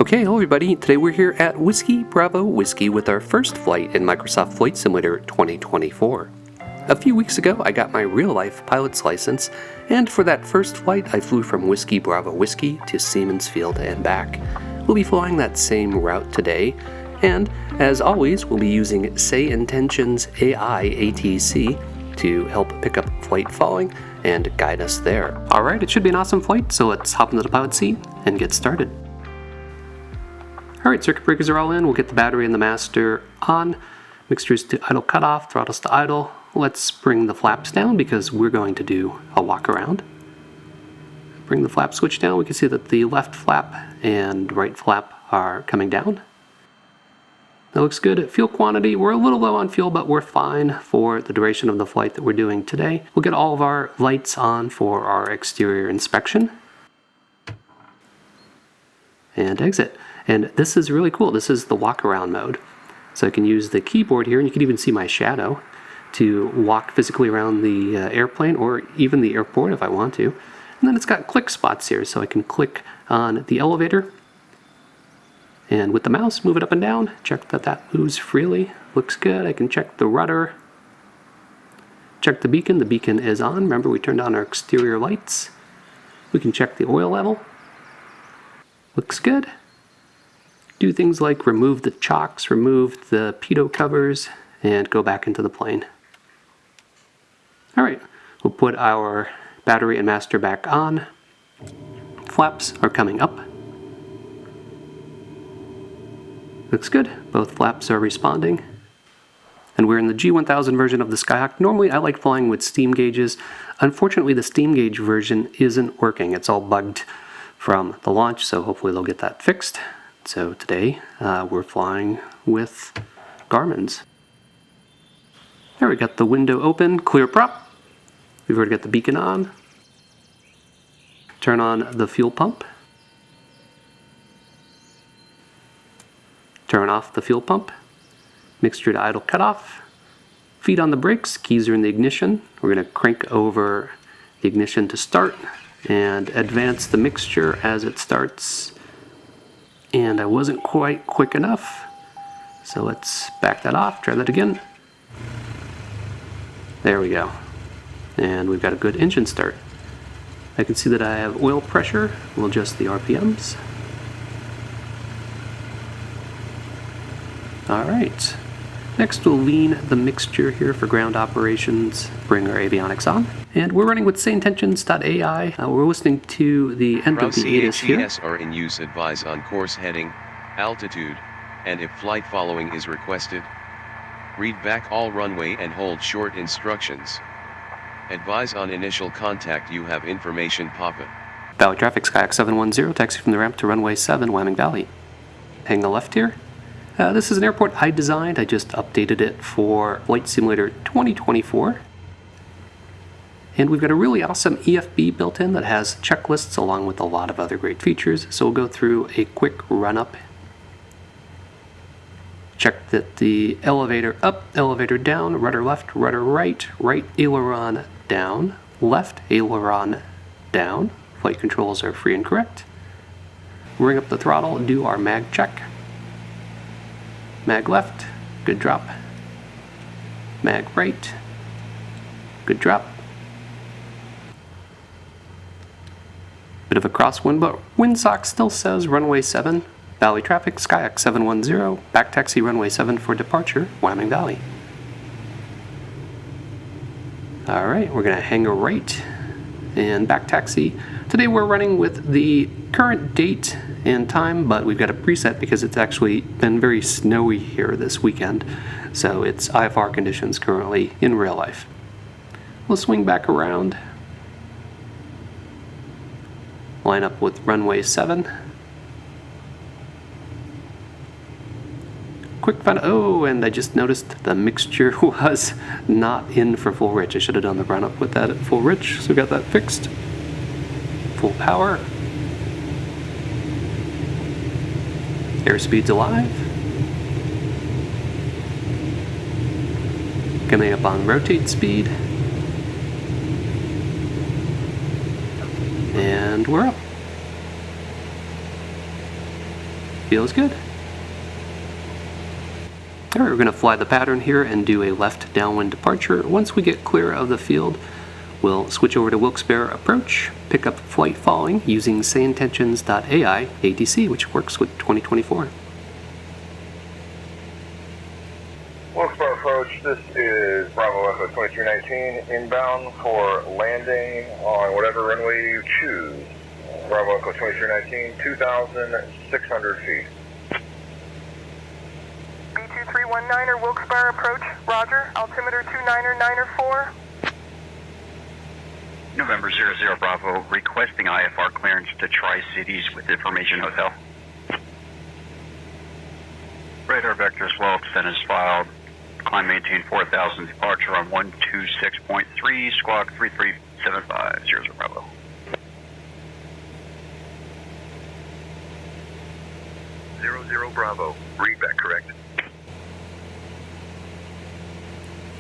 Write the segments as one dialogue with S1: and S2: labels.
S1: Okay, hello everybody. Today we're here at Whiskey Bravo Whiskey with our first flight in Microsoft Flight Simulator 2024. A few weeks ago I got my real-life pilot's license, and for that first flight I flew from Whiskey Bravo Whiskey to Seamans Field and back. We'll be flying that same route today, and as always we'll be using Say Intention's AI ATC to help pick up flight following and guide us there. Alright, it should be an awesome flight, so let's hop into the pilot seat and get started. Alright, circuit breakers are all in. We'll get the battery and the master on. Mixtures to idle cutoff, throttles to idle. Let's bring the flaps down because we're going to do a walk around. Bring the flap switch down. We can see that the left flap and right flap are coming down. That looks good. Fuel quantity, we're a little low on fuel, but we're fine for the duration of the flight that we're doing today. We'll get all of our lights on for our exterior inspection. And exit. And this is really cool. This is the walk around mode. So I can use the keyboard here, and you can even see my shadow, to walk physically around the airplane or even the airport if I want to. And then it's got click spots here, so I can click on the elevator and with the mouse move it up and down, check that that moves freely. Looks good. I can check the rudder, check the beacon. The beacon is on. Remember, we turned on our exterior lights. We can check the oil level. Looks good. Do things like remove the chocks, remove the pitot covers, and go back into the plane. Alright, we'll put our battery and master back on. Flaps are coming up. Looks good. Both flaps are responding. And we're in the G1000 version of the Skyhawk. Normally I like flying with steam gauges. Unfortunately the steam gauge version isn't working. It's all bugged from the launch, so hopefully they'll get that fixed. So today we're flying with Garmin's. There, we got the window open, clear prop. We've already got the beacon on. Turn on the fuel pump. Turn off the fuel pump. Mixture to idle cutoff. Feet on the brakes, keys are in the ignition. We're going to crank over the ignition to start and advance the mixture as it starts. And I wasn't quite quick enough, so let's back that off, try that again. There we go. And we've got a good engine start. I can see that I have oil pressure. We'll adjust the RPMs. Alright. Next we'll lean the mixture here for ground operations, bring our avionics on. And we're running with SayIntentions.ai. We're listening to the end of the ATIS here.
S2: CHES are in use. Advise on course heading, altitude, and if flight following is requested. Read back all runway and hold short instructions. Advise on initial contact. You have information pop-up.
S1: Valley traffic, Skyhawk 710, taxi from the ramp to runway 7, Wyoming Valley. Hang the left here. This is an airport I designed. I just updated it for Flight Simulator 2024. And we've got a really awesome EFB built in that has checklists along with a lot of other great features. So we'll go through a quick run-up. Check that the elevator up, elevator down, rudder left, rudder right, right aileron down, left aileron down. Flight controls are free and correct. Ring up the throttle and do our mag check. Mag left, good drop. Mag right, good drop. Bit of a crosswind, but windsock still says runway 7, Valley traffic, Skyhawk 710, back taxi runway 7 for departure, Wyoming Valley. Alright, we're going to hang a right and back taxi. Today we're running with the current date and time, but we've got a preset because it's actually been very snowy here this weekend, so it's IFR conditions currently in real life. We'll swing back around. Line up with runway 7. Quick find, oh, and I just noticed the mixture was not in for full rich. I should have done the run up with that at full rich, so we got that fixed. Full power. Airspeed's alive. Coming up on rotate speed. And we're up. Feels good. All right, we're going to fly the pattern here and do a left downwind departure. Once we get clear of the field, we'll switch over to Wilkes-Barre approach, pick up flight following using sayintentions.ai ATC, which works with 2024.
S3: Wilkes-Barre approach, this is Bravo Echo 2319, inbound for landing on whatever runway you choose. Bravo Echo 2319, 2,600 feet.
S4: B2319er, Wilkes-Barre approach, roger, altimeter 299er4.
S5: November 00 Bravo, requesting IFR clearance to Tri-Cities with Information Hotel. Radar vectors well extended is filed. Climb maintain 4,000, departure on 126.3, squawk 3375, 00 Bravo. Zero Bravo, read back correct.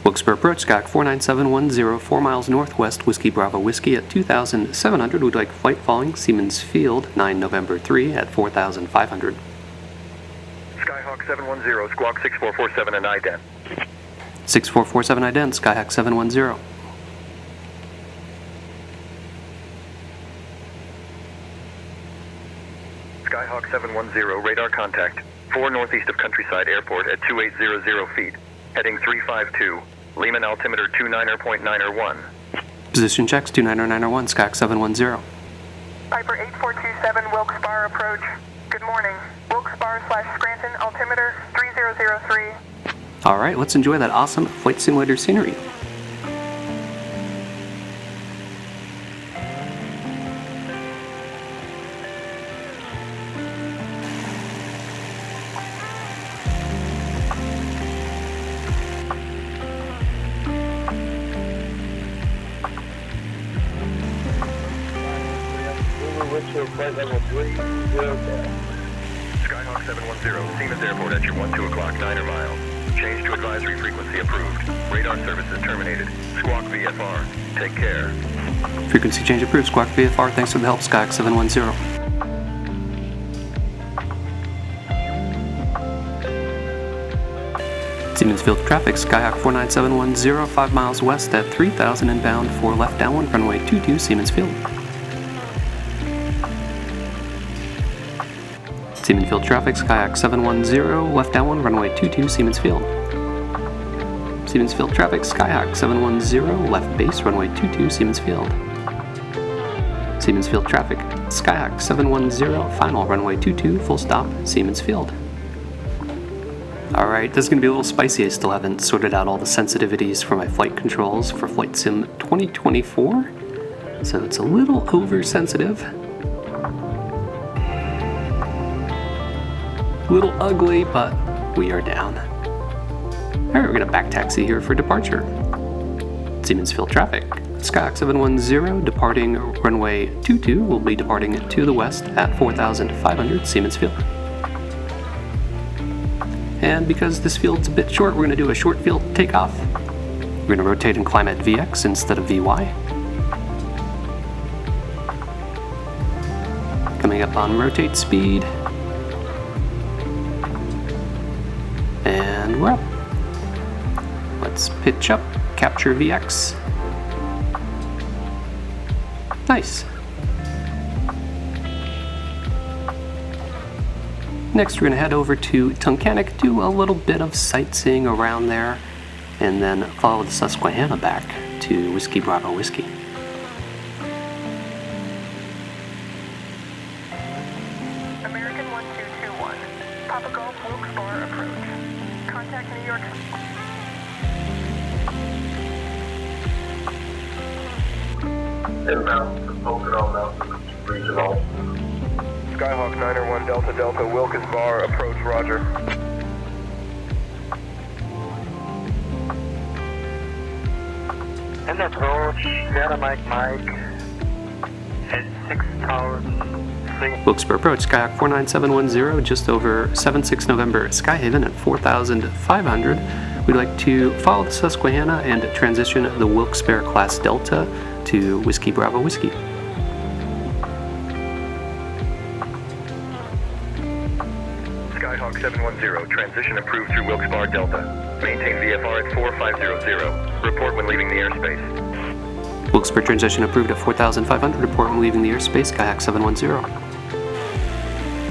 S1: Wilkes-Barre approach, Skyhawk 49710, 4 miles northwest, Whiskey Bravo Whiskey at 2,700. We'd like flight following Seamans Field, 9 November 3 at 4,500.
S3: Skyhawk 710, squawk 6447 and ident.
S1: 6447 ident, Skyhawk 710.
S3: Skyhawk 710, radar contact, 4 northeast of Countryside Airport at 2800 feet, heading 352, Lehman altimeter 29.901.
S1: Position checks, 29901, Skyhawk 710.
S4: Piper 8427, Wilkes-Barre approach. Good morning. Wilkes-Barre/Scranton, altimeter 3003.
S1: All right, let's enjoy that awesome flight simulator scenery.
S3: Skyhawk 710, Seamans Airport at your 12 o'clock, 9er mile. Change to advisory frequency approved. Radar services terminated. Squawk VFR. Take care.
S1: Frequency change approved, Squawk VFR. Thanks for the help, Skyhawk 710. Seamans Field traffic, Skyhawk 49710, 5 miles west at 3,000 inbound for left downwind, runway 22, Seamans Field. Seamans Field traffic, Skyhawk 710, left downwind, runway 22, Seamans Field. Seamans Field traffic, Skyhawk 710, left base, runway 22, Seamans Field. Seamans Field traffic, Skyhawk 710, final, runway 22, full stop, Seamans Field. Alright, this is going to be a little spicy. I still haven't sorted out all the sensitivities for my flight controls for Flight Sim 2024, so it's a little oversensitive. A little ugly, but we are down. Alright, we're going to back taxi here for departure. Seamans Field traffic, Skyhawk 710, departing runway 22, will be departing to the west at 4,500, Seamans Field. And because this field's a bit short, we're going to do a short field takeoff. We're going to rotate and climb at VX instead of VY. Coming up on rotate speed. And we're up. Let's pitch up, capture VX. Nice. Next, we're going to head over to Tunkhannock, do a little bit of sightseeing around there, and then follow the Susquehanna back to Whiskey Bravo Whiskey.
S4: American 1221, Papa Golf Wilkes-Barre approach. Contact New York.
S3: Inbound to Pocono Mountain Regional. Skyhawk 901 Delta Delta, Wilkes-Barre approach, roger.
S6: And approach, Sierra Mike at 6 towers.
S1: Wilkes-Barre approach, Skyhawk 49710, just over 76 November Skyhaven at 4,500. We'd like to follow the Susquehanna and transition the Wilkes-Barre class Delta to Whiskey Bravo Whiskey.
S3: Skyhawk 710, transition approved through Wilkes-Barre Delta. Maintain VFR at 4500. Report when leaving the airspace.
S1: Wilkes-Barre transition approved at 4,500. Report when leaving the airspace. Skyhawk 710.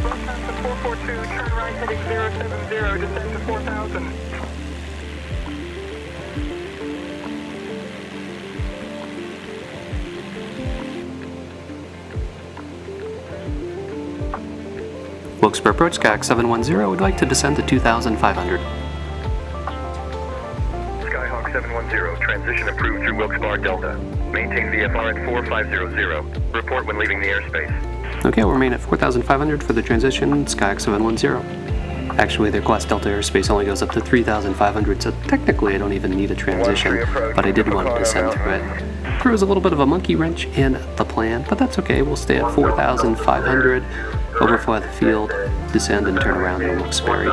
S4: Lufthansa 442, turn right heading 070, descend to 4,000.
S1: Wilkes-Barre approach, Skyhawk 710, would like to descend to 2,500.
S3: Skyhawk 710, transition approved through Wilkes-Barre Delta. Maintain VFR at 4500. Report when leaving the airspace.
S1: Okay, we'll remain at 4,500 for the transition, Skyhawk 710. Actually, their Glass Delta airspace only goes up to 3,500, so technically I don't even need a transition, but I did want to descend through it. Throws a little bit of a monkey wrench in the plan, but that's okay. We'll stay at 4,500, overfly the field, descend and turn around in Wilkes-Barre.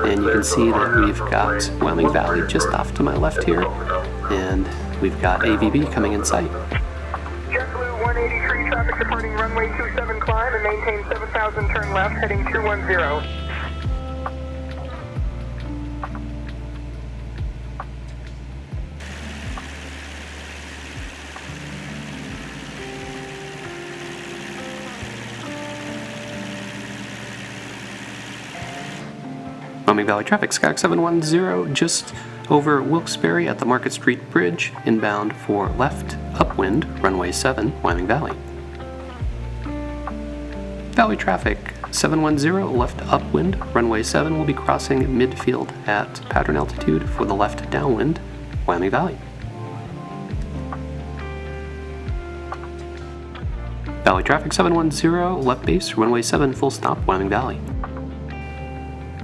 S1: And you can see that we've got Wyoming Valley just off to my left here, and we've got AVB coming in sight.
S4: JetBlue 183, traffic departing runway 27 climb and maintain 7,000, turn left heading 210.
S1: Wyoming Valley traffic, Skyhawk 710, just over Wilkes-Barre at the Market Street Bridge, inbound for left, upwind, runway 7, Wyoming Valley. Valley traffic, 710, left upwind, runway 7 will be crossing midfield at pattern altitude for the left downwind, Wyoming Valley. Valley traffic, 710, left base, runway 7, full stop, Wyoming Valley.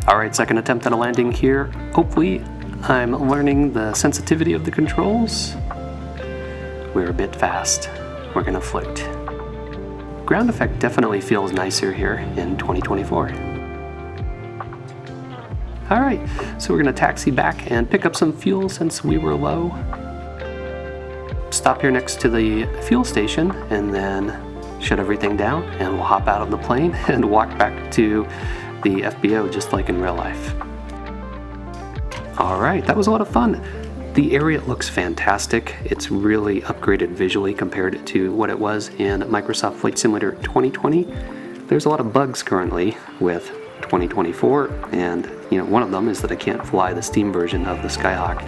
S1: Alright, second attempt at a landing here. Hopefully, I'm learning the sensitivity of the controls. We're a bit fast. We're gonna float. Ground effect definitely feels nicer here in 2024. Alright, so we're gonna taxi back and pick up some fuel since we were low. Stop here next to the fuel station and then shut everything down, and we'll hop out of the plane and walk back to the FBO just like in real life. Alright, that was a lot of fun. The area looks fantastic. It's really upgraded visually compared to what it was in Microsoft Flight Simulator 2020. There's a lot of bugs currently with 2024, and one of them is that I can't fly the Steam version of the Skyhawk.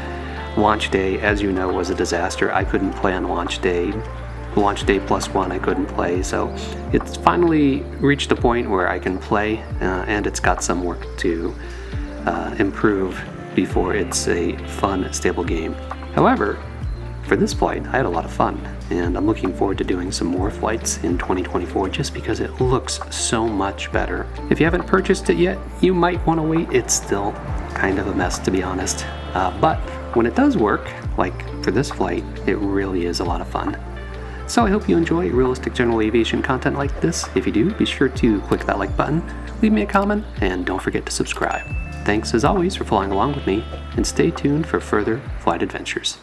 S1: Launch day, as you know, was a disaster. I couldn't play on launch day. Launch day +1 I couldn't play, so it's finally reached a point where I can play, and it's got some work to improve before it's a fun, stable game. However, for this flight, I had a lot of fun, and I'm looking forward to doing some more flights in 2024 just because it looks so much better. If you haven't purchased it yet, you might want to wait. It's still kind of a mess, to be honest, but when it does work, like for this flight, it really is a lot of fun. So I hope you enjoy realistic general aviation content like this. If you do, be sure to click that like button, leave me a comment, and don't forget to subscribe. Thanks as always for flying along with me, and stay tuned for further flight adventures.